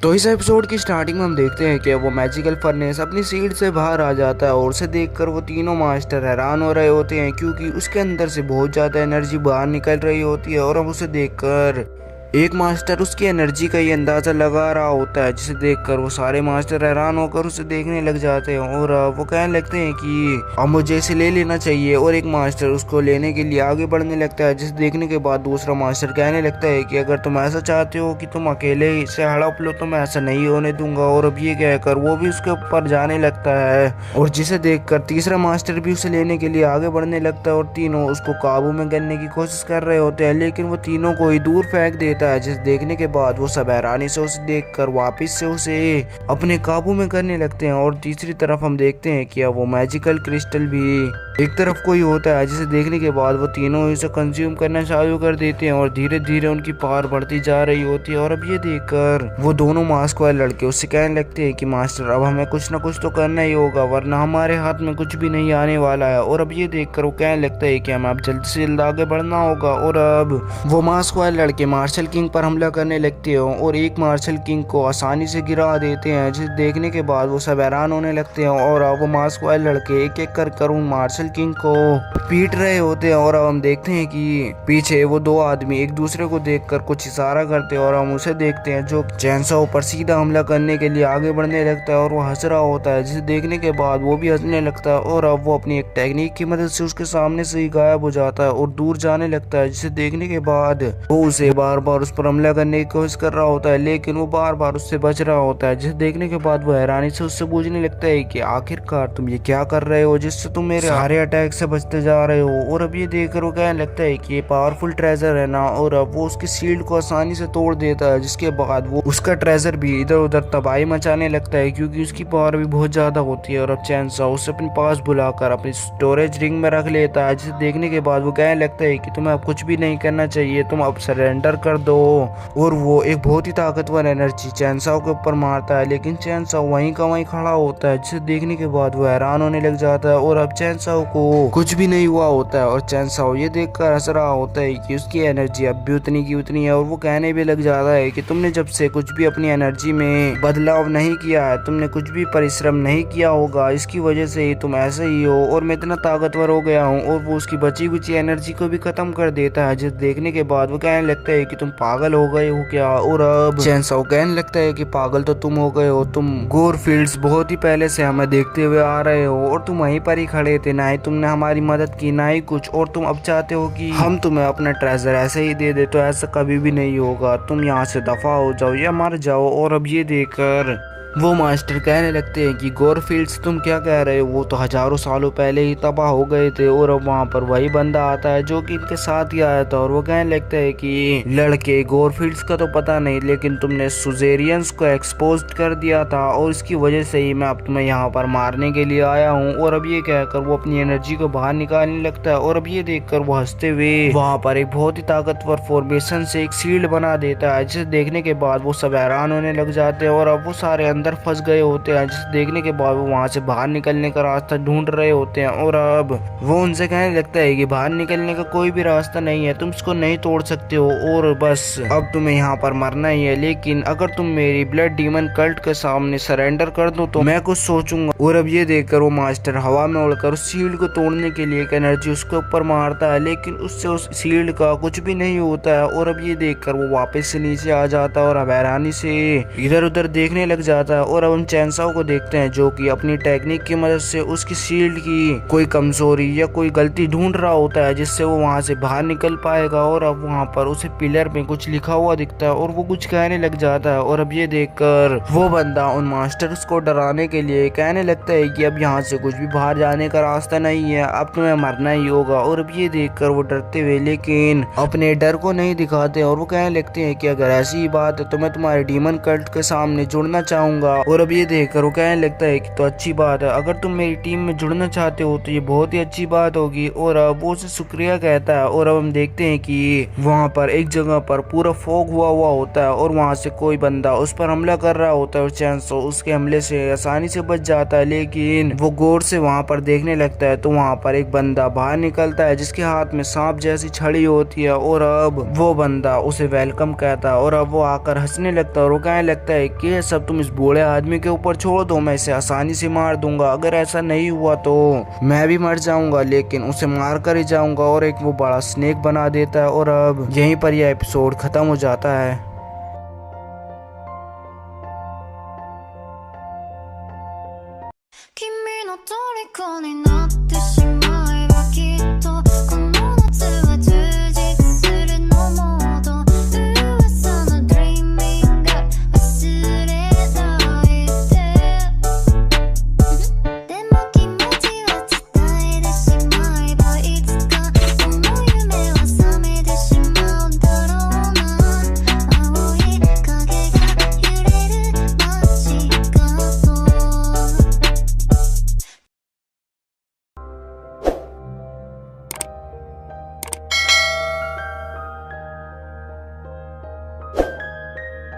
तो इस एपिसोड की स्टार्टिंग में हम देखते हैं कि वो मैजिकल फर्नेस अपनी सीट से बाहर आ जाता है और उसे देखकर वो तीनों मास्टर हैरान हो रहे होते हैं क्योंकि उसके अंदर से बहुत ज़्यादा एनर्जी बाहर निकल रही होती है। और हम उसे देखकर एक मास्टर उसकी एनर्जी का ही अंदाज़ा लगा रहा होता है, जिसे देखकर वो सारे मास्टर हैरान होकर उसे देखने लग जाते हैं और वो कहने लगते हैं कि अब मुझे इसे ले लेना चाहिए। और एक मास्टर उसको लेने के लिए आगे बढ़ने लगता है, जिसे देखने के बाद दूसरा मास्टर कहने लगता है कि अगर तुम ऐसा चाहते हो कि तुम अकेले इसे हड़प लो तो मैं ऐसा नहीं होने दूंगा। और अब ये कहकर वो भी उसके ऊपर जाने लगता है और जिसे देखकर तीसरा मास्टर भी उसे लेने के लिए आगे बढ़ने लगता है और तीनों उसको काबू में करने की कोशिश कर रहे होते हैं, लेकिन वो तीनों को ही दूर फेंक देता है। जिसे देखने के बाद वो सब हैरानी से उसे देखकर वापस से उसे अपने काबू में करने लगते हैं। और तीसरी तरफ हम देखते हैं कि अब वो मैजिकल क्रिस्टल भी एक तरफ कोई होता है, जिसे देखने के बाद वो तीनों इसे कंज्यूम करना चालू कर देते हैं और धीरे धीरे उनकी पावर बढ़ती जा रही होती है। और अब ये देखकर वो दोनों मास्क वाले लड़के उससे कहने लगते हैं कि मास्टर अब हमें कुछ ना कुछ तो करना ही होगा, वरना हमारे हाथ में कुछ भी नहीं आने वाला है। और अब ये देखकर वो कहने लगता है कि हमें अब जल्द से जल्द आगे बढ़ना होगा। और अब वो मास्क वाले लड़के मार्शल किंग पर हमला करने लगते हैं और एक मार्शल किंग को आसानी से गिरा देते हैं, जिसे देखने के बाद वो सब हैरान होने लगते हैं। और अब वो मास्क वाले लड़के एक एक कर उन मार्शल किंग को पीट रहे होते हैं। और अब हम देखते हैं कि पीछे वो दो आदमी एक दूसरे को देखकर कुछ इशारा करते हैं और हम उसे देखते हैं जो चैनसॉ पर सीधा हमला करने के लिए आगे बढ़ने लगता है और वो हंस रहा होता है, जिसे देखने के बाद वो भी हंसने लगता है। और अब वो अपनी एक टेक्निक की मदद से उसके सामने से ही गायब हो जाता है और दूर जाने लगता है, जिसे देखने के बाद वो उसे बार बार उस पर हमला करने की कोशिश कर रहा होता है, लेकिन वो बार बार उससे बच रहा होता है। जिसे देखने के बाद वो हैरानी से उससे पूछने लगता है कि आखिरकार तुम ये क्या कर रहे हो जिससे तुम मेरे सारे अटैक से बचते जा रहे हो। और अब ये देखकर वो कहने लगता है कि ये पावरफुल ट्रेजर है ना। और अब वो उसकी शील्ड को आसानी से तोड़ देता है, जिसके बाद वो उसका ट्रेजर भी इधर उधर तबाही मचाने लगता है क्योंकि उसकी पावर भी बहुत ज्यादा होती है। और अब चैनसॉ उसे अपने पास बुलाकर अपनी स्टोरेज रिंग में रख लेता है, जिसे देखने के बाद वो कहने लगता है कि तुम्हें अब कुछ भी नहीं करना चाहिए, तुम अब सरेंडर कर दो। और वो एक बहुत ही ताकतवर एनर्जी चैनसॉ के ऊपर मारता है, लेकिन चैनसॉ वहीं का वहीं खड़ा होता है, जिसे देखने के बाद वो हैरान होने लग जाता है। और अब चैनसॉ को कुछ भी नहीं हुआ होता है और चैनसॉ ये देखकर हंस रहा होता है कि उसकी एनर्जी अब भी उतनी की उतनी है। और वो कहने भी लग जाता है कि तुमने जब से कुछ भी अपनी एनर्जी में बदलाव नहीं किया है, तुमने कुछ भी परिश्रम नहीं किया होगा, इसकी वजह से ही तुम ऐसे ही हो और मैं इतना ताकतवर हो गया हूँ। और वो उसकी बची कुची एनर्जी को भी खत्म कर देता है, जिसे देखने के बाद वो कहने लगता है कि तुम पागल हो गए हो क्या। और अब चैनसॉ कहने लगता है कि पागल तो तुम हो गए हो, तुम गोरफील्ड्स बहुत ही पहले से हमें देखते हुए आ रहे हो और तुम वहीं पर ही खड़े थे, ना ही तुमने हमारी मदद की ना ही कुछ, और तुम अब चाहते हो कि हम तुम्हें अपना ट्रेजर ऐसे ही दे दे, तो ऐसा कभी भी नहीं होगा, तुम यहाँ से दफा हो जाओ या मर जाओ। और अब ये देखकर वो मास्टर कहने लगते हैं कि गोरफील्ड्स तुम क्या कह रहे हो, वो तो हजारों सालों पहले ही तबाह हो गए थे। और अब वहाँ पर वही बंदा आता है जो कि इनके साथ ही आया था और वो कहने लगता है कि लड़के गोरफील्ड्स का तो पता नहीं, लेकिन तुमने सुजेरियंस को एक्सपोज कर दिया था और इसकी वजह से ही मैं अब तुम्हें यहाँ पर मारने के लिए आया हूँ। और अब ये कहकर वो अपनी एनर्जी को बाहर निकालने लगता है और अब ये देखकर वो हंसते हुए वहाँ पर एक बहुत ही ताकतवर फॉर्मेशन से एक शील्ड बना देता है, जिसे देखने के बाद वो सब हैरान होने लग जाते हैं। और अब वो सारे अंदर फंस गए होते हैं, जिसे देखने के बाद वो वहां से बाहर निकलने का रास्ता ढूंढ रहे होते हैं। और अब वो उनसे कहने लगता है कि बाहर निकलने का कोई भी रास्ता नहीं है, तुम इसको नहीं तोड़ सकते हो और बस अब तुम्हें यहाँ पर मरना ही है, लेकिन अगर तुम मेरी ब्लड डीमन कल्ट के सामने सरेंडर कर दो तो मैं कुछ सोचूंगा। और अब ये देखकर वो मास्टर हवा में उड़कर उस शील्ड को तोड़ने के लिए एक एनर्जी उसके ऊपर मारता है, लेकिन उससे उस शील्ड का कुछ भी नहीं होता है। और अब ये देखकर वो वापस से नीचे आ जाता है और अब हैरानी से इधर उधर देखने लग जाता है। और अब हम चैनसॉ को देखते हैं जो कि अपनी टेक्निक की मदद से उसकी शील्ड की कोई कमजोरी या कोई गलती ढूंढ रहा होता है, जिससे वो वहां से बाहर निकल पाएगा। और अब वहां पर उसे पिलर में कुछ लिखा हुआ दिखता है और वो कुछ कहने लग जाता है। और अब ये देखकर वो बंदा उन मास्टर्स को डराने के लिए कहने लगता है कि अब यहाँ से कुछ भी बाहर जाने का रास्ता नहीं है, अब तुम्हें मरना ही होगा। और अब ये देखकर वो डरते हुए लेकिन अपने डर को नहीं दिखाते और वो कहने लगते हैं कि अगर ऐसी ही बात है तो मैं तुम्हारे डीमन कल्ट के सामने जुड़ना चाहूंगा दूंगा। और अब ये देखकर वो कहने लगता है कि तो अच्छी बात है, अगर तुम मेरी टीम में जुड़ना चाहते हो तो ये बहुत ही अच्छी बात होगी। और अब वो उसे शुक्रिया कहता है। और अब हम देखते हैं कि वहाँ पर एक जगह पर पूरा फॉग हुआ हुआ होता है और वहाँ से कोई बंदा उस पर हमला कर रहा होता है और चैनसो उसके हमले से आसानी से बच जाता है। लेकिन वो गौर से वहाँ पर देखने लगता है तो वहाँ पर एक बंदा बाहर निकलता है जिसके हाथ में सांप जैसी छड़ी होती है। और अब वो बंदा उसे वेलकम कहता है और अब वो आकर हंसने लगता है और वो कहने लगता है कि ये सब तुम इस बूढ़े आदमी के ऊपर छोड़ दो, मैं इसे आसानी से मार दूंगा। अगर ऐसा नहीं हुआ तो मैं भी मर जाऊंगा, लेकिन उसे मार कर ही जाऊंगा। और एक वो बड़ा स्नेक बना देता है और अब यहीं पर यह एपिसोड खत्म हो जाता है। 君の虜にな